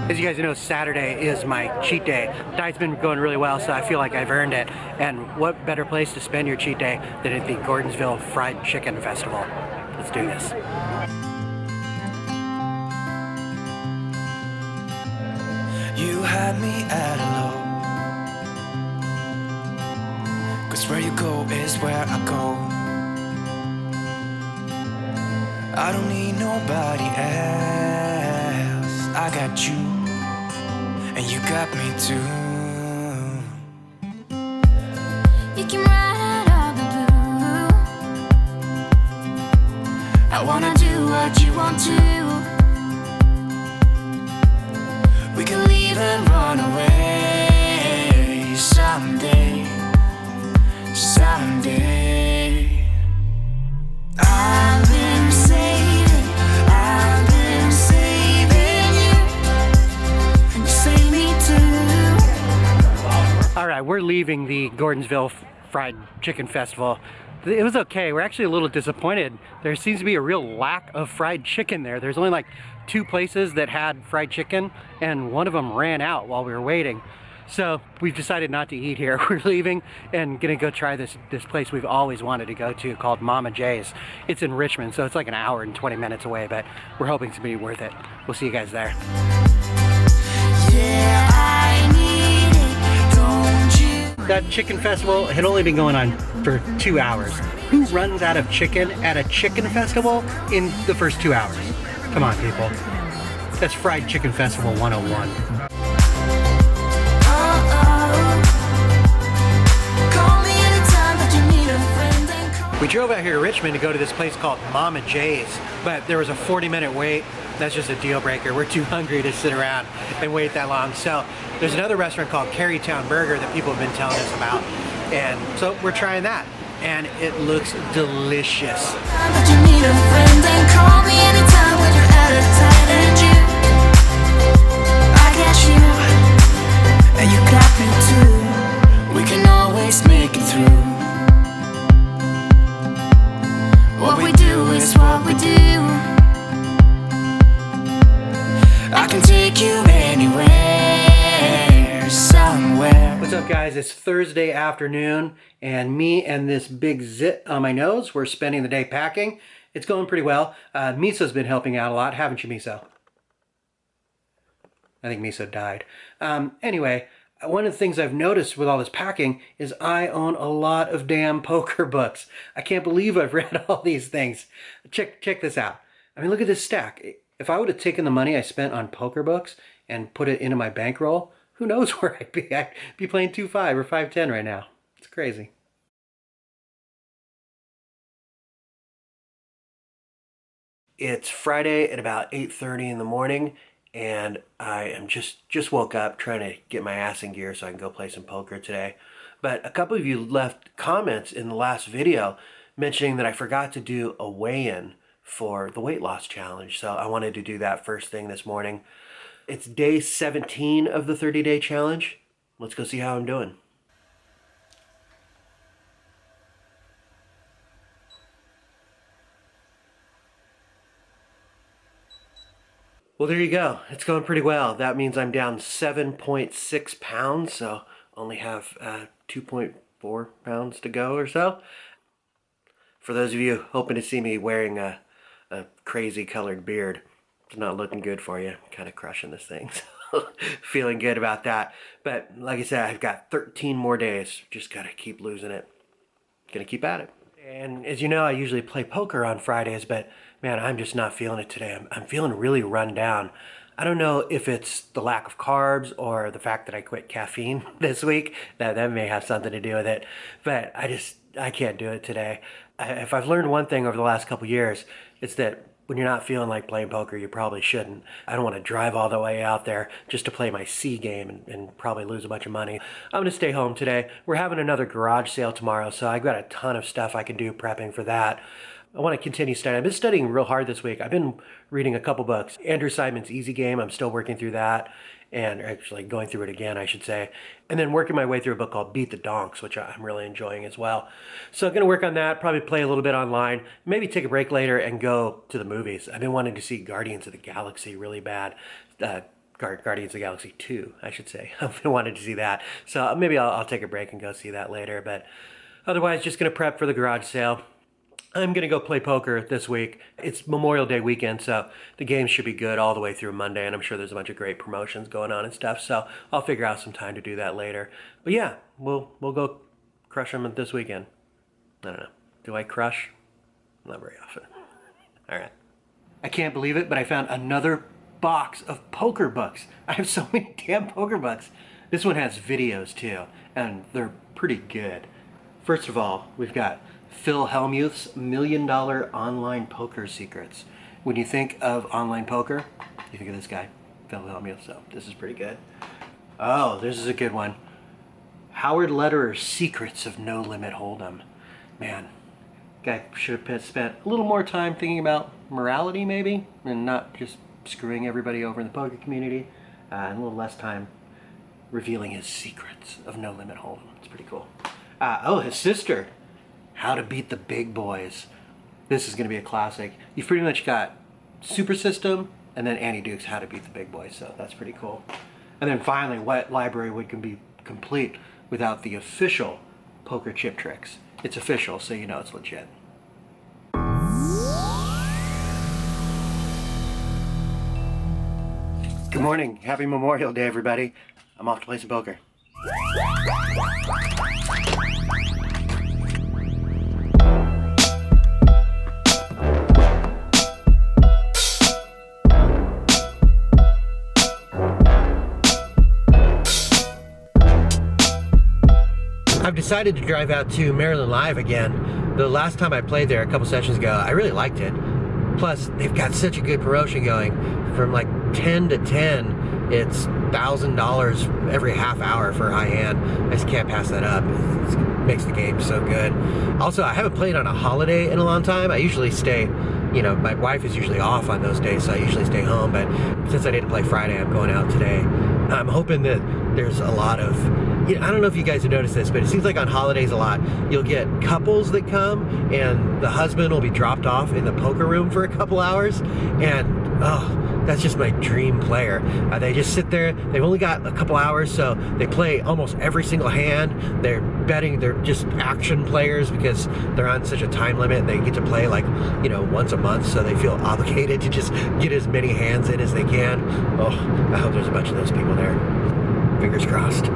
As you guys know, Saturday is my cheat day. Diet's been going really well, so I feel like I've earned it. And what better place to spend your cheat day than at the Gordonsville Fried Chicken Festival? Let's do this. You had me at a low, 'cause where you go is where I go. I don't need nobody else. I got you, and you got me too. You can ride out of the blue. I wanna do what you want to. We can leave and run away someday, someday. I've been saving you, and you save me too. All right, we're leaving the Gordonsville Fried Chicken Festival. It was okay. We're actually a little disappointed. There seems to be a real lack of fried chicken there. There's only like 2 places that had fried chicken, and one of them ran out while we were waiting. So we've decided not to eat here. We're leaving and gonna go try this place we've always wanted to go to called Mama J's. It's in Richmond, so it's like an hour and 20 minutes away, but we're hoping to be worth it. We'll see you guys there. Yeah, I need it, don't you? That chicken festival had only been going on for 2 hours. Who runs out of chicken at a chicken festival in the first 2 hours? Come on, people. That's Fried Chicken Festival 101. We drove out here to Richmond to go to this place called Mama J's, but there was a 40-minute wait. That's just a deal breaker. We're too hungry to sit around and wait that long. So there's another restaurant called Carytown Burger that people have been telling us about. And so we're trying that. And it looks delicious. And you got me too. We can always make it through. What we do is what we do. I can take you anywhere, somewhere. What's up, guys? It's Thursday afternoon, and me and this big zit on my nose, we're spending the day packing. It's going pretty well. Miso's been helping out a lot, haven't you, Miso? I think Miso died. Anyway, one of the things I've noticed with all this packing is I own a lot of damn poker books. I can't believe I've read all these things. Check this out. I mean, look at this stack. If I would have taken the money I spent on poker books and put it into my bankroll, who knows where I'd be? I'd be playing 2-5 or 5-10 right now. It's crazy. It's Friday at about 8:30 in the morning, and I am just woke up trying to get my ass in gear so I can go play some poker today. But a couple of you left comments in the last video mentioning that I forgot to do a weigh-in for the weight loss challenge. So I wanted to do that first thing this morning. It's day 17 of the 30-day challenge. Let's go see how I'm doing. Well, there you go. It's going pretty well. That means I'm down 7.6 pounds, so only have 2.4 pounds to go or so. For those of you hoping to see me wearing a crazy colored beard, it's not looking good for you. Kind of crushing this thing, so feeling good about that. But like I said, I've got 13 more days. Just gotta keep losing it. Gonna keep at it. And as you know, I usually play poker on Fridays, but man, I'm just not feeling it today. I'm feeling really run down. I don't know if it's the lack of carbs or the fact that I quit caffeine this week. That may have something to do with it. But I can't do it today. If I've learned one thing over the last couple years, it's that when you're not feeling like playing poker, you probably shouldn't. I don't want to drive all the way out there just to play my C game and probably lose a bunch of money. I'm going to stay home today. We're having another garage sale tomorrow, so I've got a ton of stuff I can do prepping for that. I want to continue studying. I've been studying real hard this week. I've been reading a couple books. Andrew Simon's Easy Game, I'm still working through that. And actually going through it again, I should say. And then working my way through a book called Beat the Donks, which I'm really enjoying as well. So I'm going to work on that, probably play a little bit online, maybe take a break later and go to the movies. I've been wanting to see Guardians of the Galaxy really bad. Guardians of the Galaxy 2, I should say. I've wanted to see that. So maybe I'll take a break and go see that later. But otherwise, just going to prep for the garage sale. I'm going to go play poker this week. It's Memorial Day weekend, so the games should be good all the way through Monday, and I'm sure there's a bunch of great promotions going on and stuff, so I'll figure out some time to do that later. But yeah, we'll go crush them this weekend. I don't know. Do I crush? Not very often. All right. I can't believe it, but I found another box of poker books. I have so many damn poker books. This one has videos too, and they're pretty good. First of all, we've got Phil Hellmuth's $1 Million Online Poker Secrets. When you think of online poker, you think of this guy, Phil Hellmuth, so this is pretty good. Oh, this is a good one. Howard Lederer's Secrets of No Limit Hold'em. Man, guy should have spent a little more time thinking about morality maybe, and not just screwing everybody over in the poker community, and a little less time revealing his secrets of No Limit Hold'em. It's pretty cool. Oh, his sister, How to Beat the Big Boys. This is going to be a classic. You've pretty much got Super System and then Annie Duke's How to Beat the Big Boys, so that's pretty cool. And then finally, what library would be complete without the official Poker Chip Tricks? It's official, so you know it's legit. Good morning. Happy Memorial Day, everybody. I'm off to play some poker. I've decided to drive out to Maryland Live again. The last time I played there a couple sessions ago, I really liked it. Plus, they've got such a good promotion going. From like 10 to 10, it's $1,000 every half hour for a high hand. I just can't pass that up. It makes the game so good. Also, I haven't played on a holiday in a long time. I usually stay, you know, my wife is usually off on those days, so I usually stay home. But since I didn't play Friday, I'm going out today. I'm hoping that there's a lot of, I don't know if you guys have noticed this, but it seems like on holidays a lot, you'll get couples that come and the husband will be dropped off in the poker room for a couple hours, and oh, that's just my dream player. They just sit there, they've only got a couple hours, so they play almost every single hand. They're betting, they're just action players because they're on such a time limit, and they get to play like, you know, once a month, so they feel obligated to just get as many hands in as they can. Oh, I hope there's a bunch of those people there. Fingers crossed.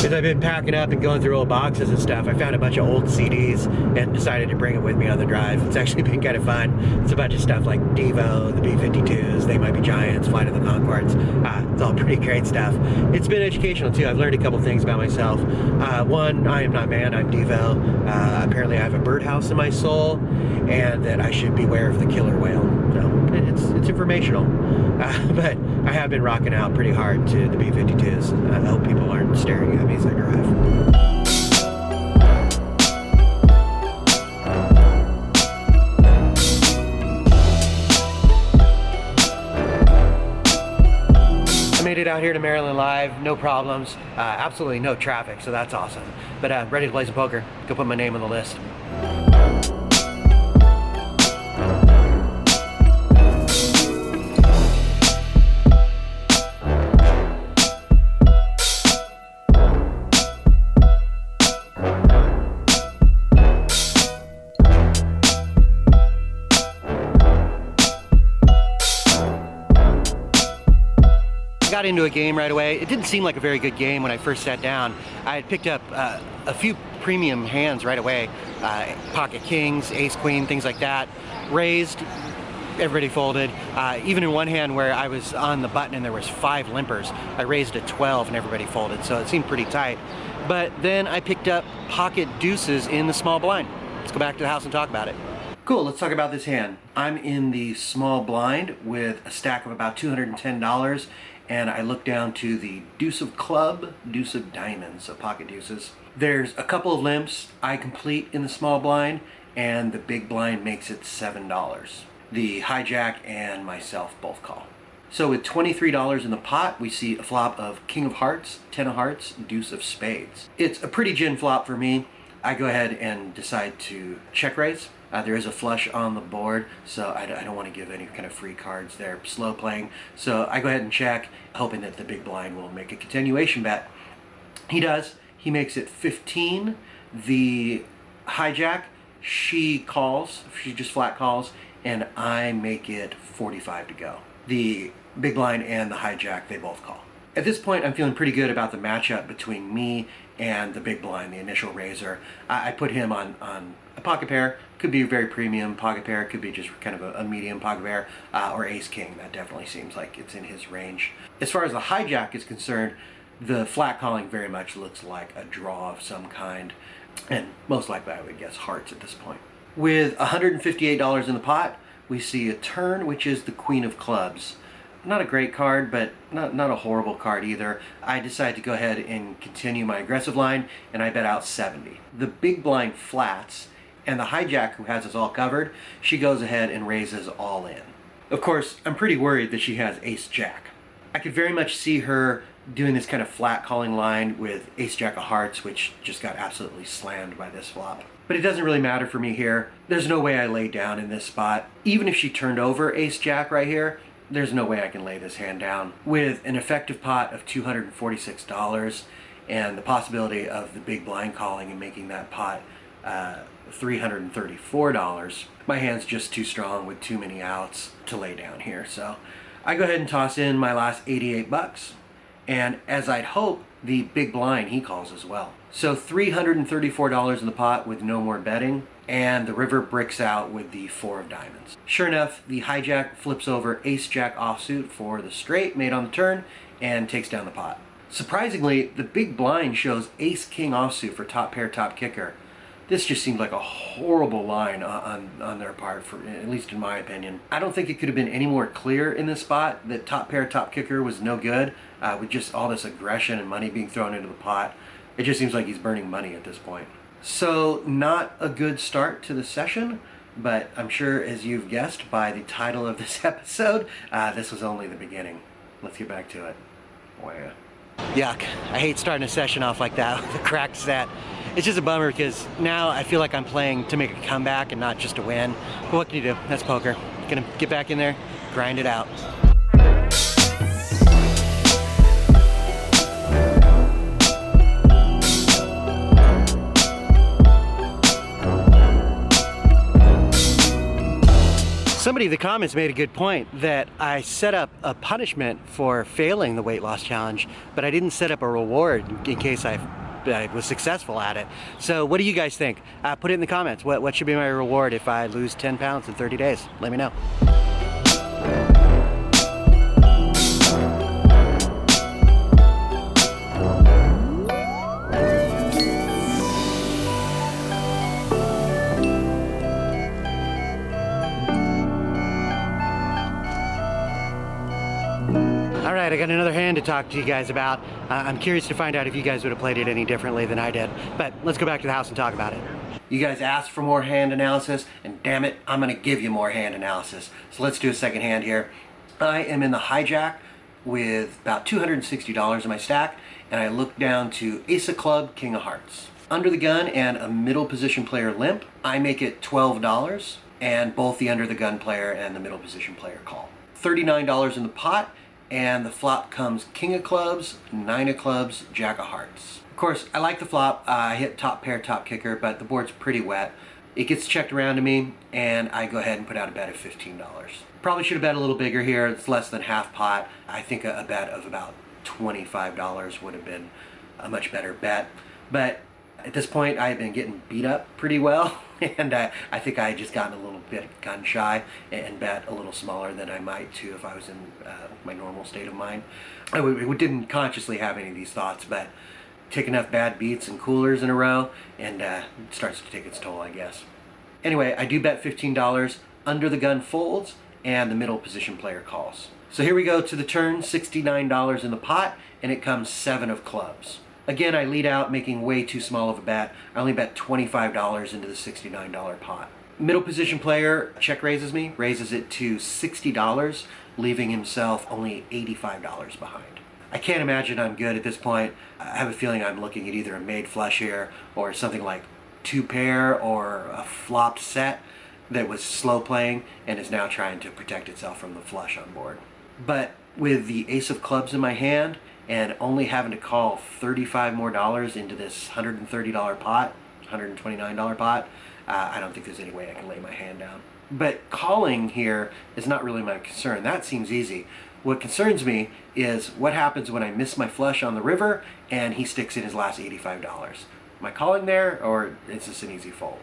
As I've been packing up and going through old boxes and stuff, I found a bunch of old CDs and decided to bring it with me on the drive. It's actually been kind of fun. It's a bunch of stuff like Devo, the B-52s, They Might Be Giants, Flight of the Conchords. It's all pretty great stuff. It's been educational too. I've learned a couple things about myself. One, I am not man, I'm Devo. Apparently I have a birdhouse in my soul, and that I should beware of the killer whale. So it's informational. But I have been rocking out pretty hard to the B-52s. I hope people aren't staring at me as I drive. I made it out here to Maryland Live, no problems, absolutely no traffic, so that's awesome. But ready to play some poker, go put my name on the list. Got into a game right away. It didn't seem like a very good game when I first sat down. I had picked up a few premium hands right away, pocket kings, ace queen, things like that. Raised, everybody folded. Even in one hand where I was on the button and there was 5 limpers, I raised a 12 and everybody folded, so it seemed pretty tight. But then I picked up pocket deuces in the small blind. Let's go back to the house and talk about it. Cool, let's talk about this hand. I'm in the small blind with a stack of about $210, and I look down to the deuce of club, deuce of diamonds, so pocket deuces. There's a couple of limps I complete in the small blind, and the big blind makes it $7. The hijack and myself both call. So with $23 in the pot, we see a flop of King of Hearts, 10 of Hearts, Deuce of Spades. It's a pretty gin flop for me. I go ahead and decide to check raise. There is a flush on the board, so I don't want to give any kind of free cards there. Slow playing, so I go ahead and check, hoping that the big blind will make a continuation bet. He does. He makes it 15. The hijack, she calls. She just flat calls, and I make it 45 to go. The big blind and the hijack, they both call. At this point, I'm feeling pretty good about the matchup between me and the big blind, the initial raiser. I put him on a pocket pair. Could be a very premium pocket pair. Could be just kind of a medium pocket pair, or ace king. That definitely seems like it's in his range. As far as the hijack is concerned, the flat calling very much looks like a draw of some kind, and most likely I would guess hearts at this point. With $158 in the pot, we see a turn, which is the Queen of Clubs. Not a great card, but not a horrible card either. I decide to go ahead and continue my aggressive line, and I bet out 70. The big blind flats, and the hijack, who has us all covered, she goes ahead and raises all in. Of course, I'm pretty worried that she has ace-jack. I could very much see her doing this kind of flat calling line with ace-jack of hearts, which just got absolutely slammed by this flop. But it doesn't really matter for me here. There's no way I lay down in this spot. Even if she turned over ace-jack right here, there's no way I can lay this hand down. With an effective pot of $246 and the possibility of the big blind calling and making that pot $334, my hand's just too strong with too many outs to lay down here. So I go ahead and toss in my last 88 bucks. And as I'd hope, the big blind, he calls as well. So $334 in the pot with no more betting, and the river bricks out with the 4 of diamonds. Sure enough, the hijack flips over ace-jack offsuit for the straight made on the turn and takes down the pot. Surprisingly, the big blind shows ace-king offsuit for top pair, top kicker. This just seems like a horrible line on their part, for at least in my opinion. I don't think it could have been any more clear in this spot that top pair, top kicker was no good, with just all this aggression and money being thrown into the pot. It just seems like he's burning money at this point. So not a good start to the session, but I'm sure, as you've guessed by the title of this episode, this was only the beginning. Let's get back to it. Wow. Yuck. I hate starting a session off like that with a cracked set. It's just a bummer because now I feel like I'm playing to make a comeback and not just to win. But what can you do? That's poker. Gonna get back in there, grind it out. Somebody in the comments made a good point that I set up a punishment for failing the weight loss challenge, but I didn't set up a reward in case I was successful at it. So what do you guys think? Put it in the comments. What should be my reward if I lose 10 pounds in 30 days? Let me know. All right, I got another hand to talk to you guys about. I'm curious to find out if you guys would have played it any differently than I did. But let's go back to the house and talk about it. You guys asked for more hand analysis, and damn it, I'm gonna give you more hand analysis. So let's do a second hand here. I am in the hijack with about $260 in my stack, and I look down to ace of club, king of hearts. Under the gun and a middle position player limp, I make it $12, and both the under the gun player and the middle position player call. $39 in the pot, and the flop comes king of clubs, 9 of clubs, jack of hearts. Of course, I like the flop. I hit top pair, top kicker, but the board's pretty wet. It gets checked around to me, and I go ahead and put out a bet of $15. Probably should have bet a little bigger here. It's less than half pot. I think a bet of about $25 would have been a much better bet. But at this point, I've been getting beat up pretty well, and I think I just gotten a little bit gun shy and bet a little smaller than I might too if I was in my normal state of mind. I didn't consciously have any of these thoughts, but take enough bad beats and coolers in a row, and it starts to take its toll, I guess. Anyway, I do bet $15, under the gun folds, and the middle position player calls. So here we go to the turn, $69 in the pot, and it comes 7 of clubs. Again, I lead out making way too small of a bet. I only bet $25 into the $69 pot. Middle position player check raises me, raises it to $60, leaving himself only $85 behind. I can't imagine I'm good at this point. I have a feeling I'm looking at either a made flush here or something like two pair or a flopped set that was slow playing and is now trying to protect itself from the flush on board. But with the ace of clubs in my hand and only having to call $35 more into this $130 pot, $129 pot, I don't think there's any way I can lay my hand down. But calling here is not really my concern. That seems easy. What concerns me is what happens when I miss my flush on the river and he sticks in his last $85. Am I calling there, or is this an easy fold?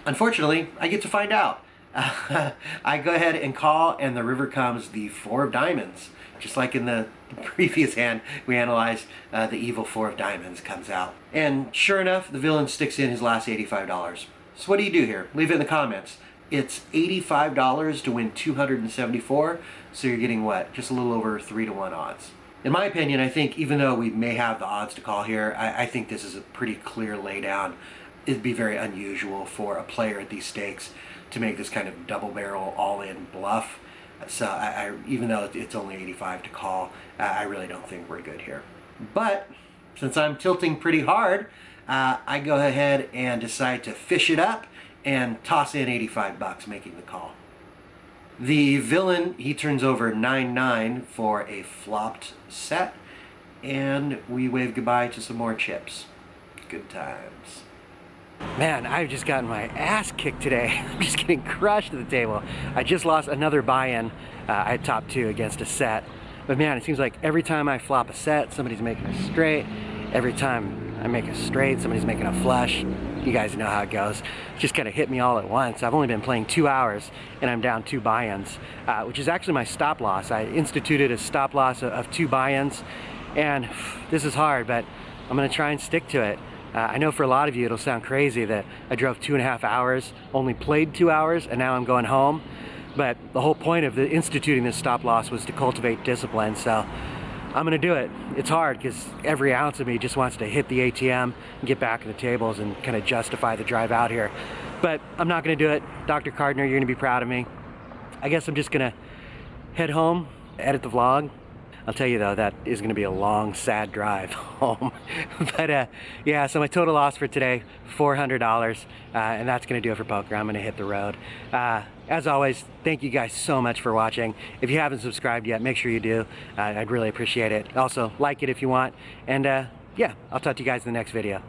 Unfortunately, I get to find out. I go ahead and call, and the river comes the 4 of diamonds. Just like in the previous hand we analyzed, the evil 4 of diamonds comes out. And sure enough, the villain sticks in his last $85. So what do you do here? Leave it in the comments. It's $85 to win 274, so you're getting what? Just a little over 3-to-1 odds. In my opinion, I think even though we may have the odds to call here, I think this is a pretty clear laydown. It'd be very unusual for a player at these stakes to make this kind of double barrel all-in bluff. So even though it's only 85 to call, I really don't think we're good here. But since I'm tilting pretty hard, I go ahead and decide to fish it up and toss in 85 bucks, making the call. The villain, he turns over 9-9 for a flopped set, and we wave goodbye to some more chips. Good times. Man, I've just gotten my ass kicked today. I'm just getting crushed at the table. I just lost another buy-in. I had top 2 against a set. But man, it seems like every time I flop a set, somebody's making a straight. Every time I make a straight, somebody's making a flush. You guys know how it goes. It just kind of hit me all at once. I've only been playing 2 hours and I'm down 2 buy-ins, which is actually my stop loss. I instituted a stop loss of 2 buy-ins, and this is hard, but I'm gonna try and stick to it. I know for a lot of you it'll sound crazy that I drove 2.5 hours, only played 2 hours, and now I'm going home. But the whole point of instituting this stop loss was to cultivate discipline, so I'm gonna do it. It's hard because every ounce of me just wants to hit the ATM and get back in the tables and kind of justify the drive out here. But I'm not gonna do it. Dr. Cardner, you're gonna be proud of me. I guess I'm just gonna head home, edit the vlog. I'll tell you though, that is gonna be a long, sad drive home. But yeah, so my total loss for today, $400, and that's gonna do it for poker. I'm gonna hit the road. As always, thank you guys so much for watching. If you haven't subscribed yet, make sure you do. I'd really appreciate it. Also, like it if you want. And yeah, I'll talk to you guys in the next video.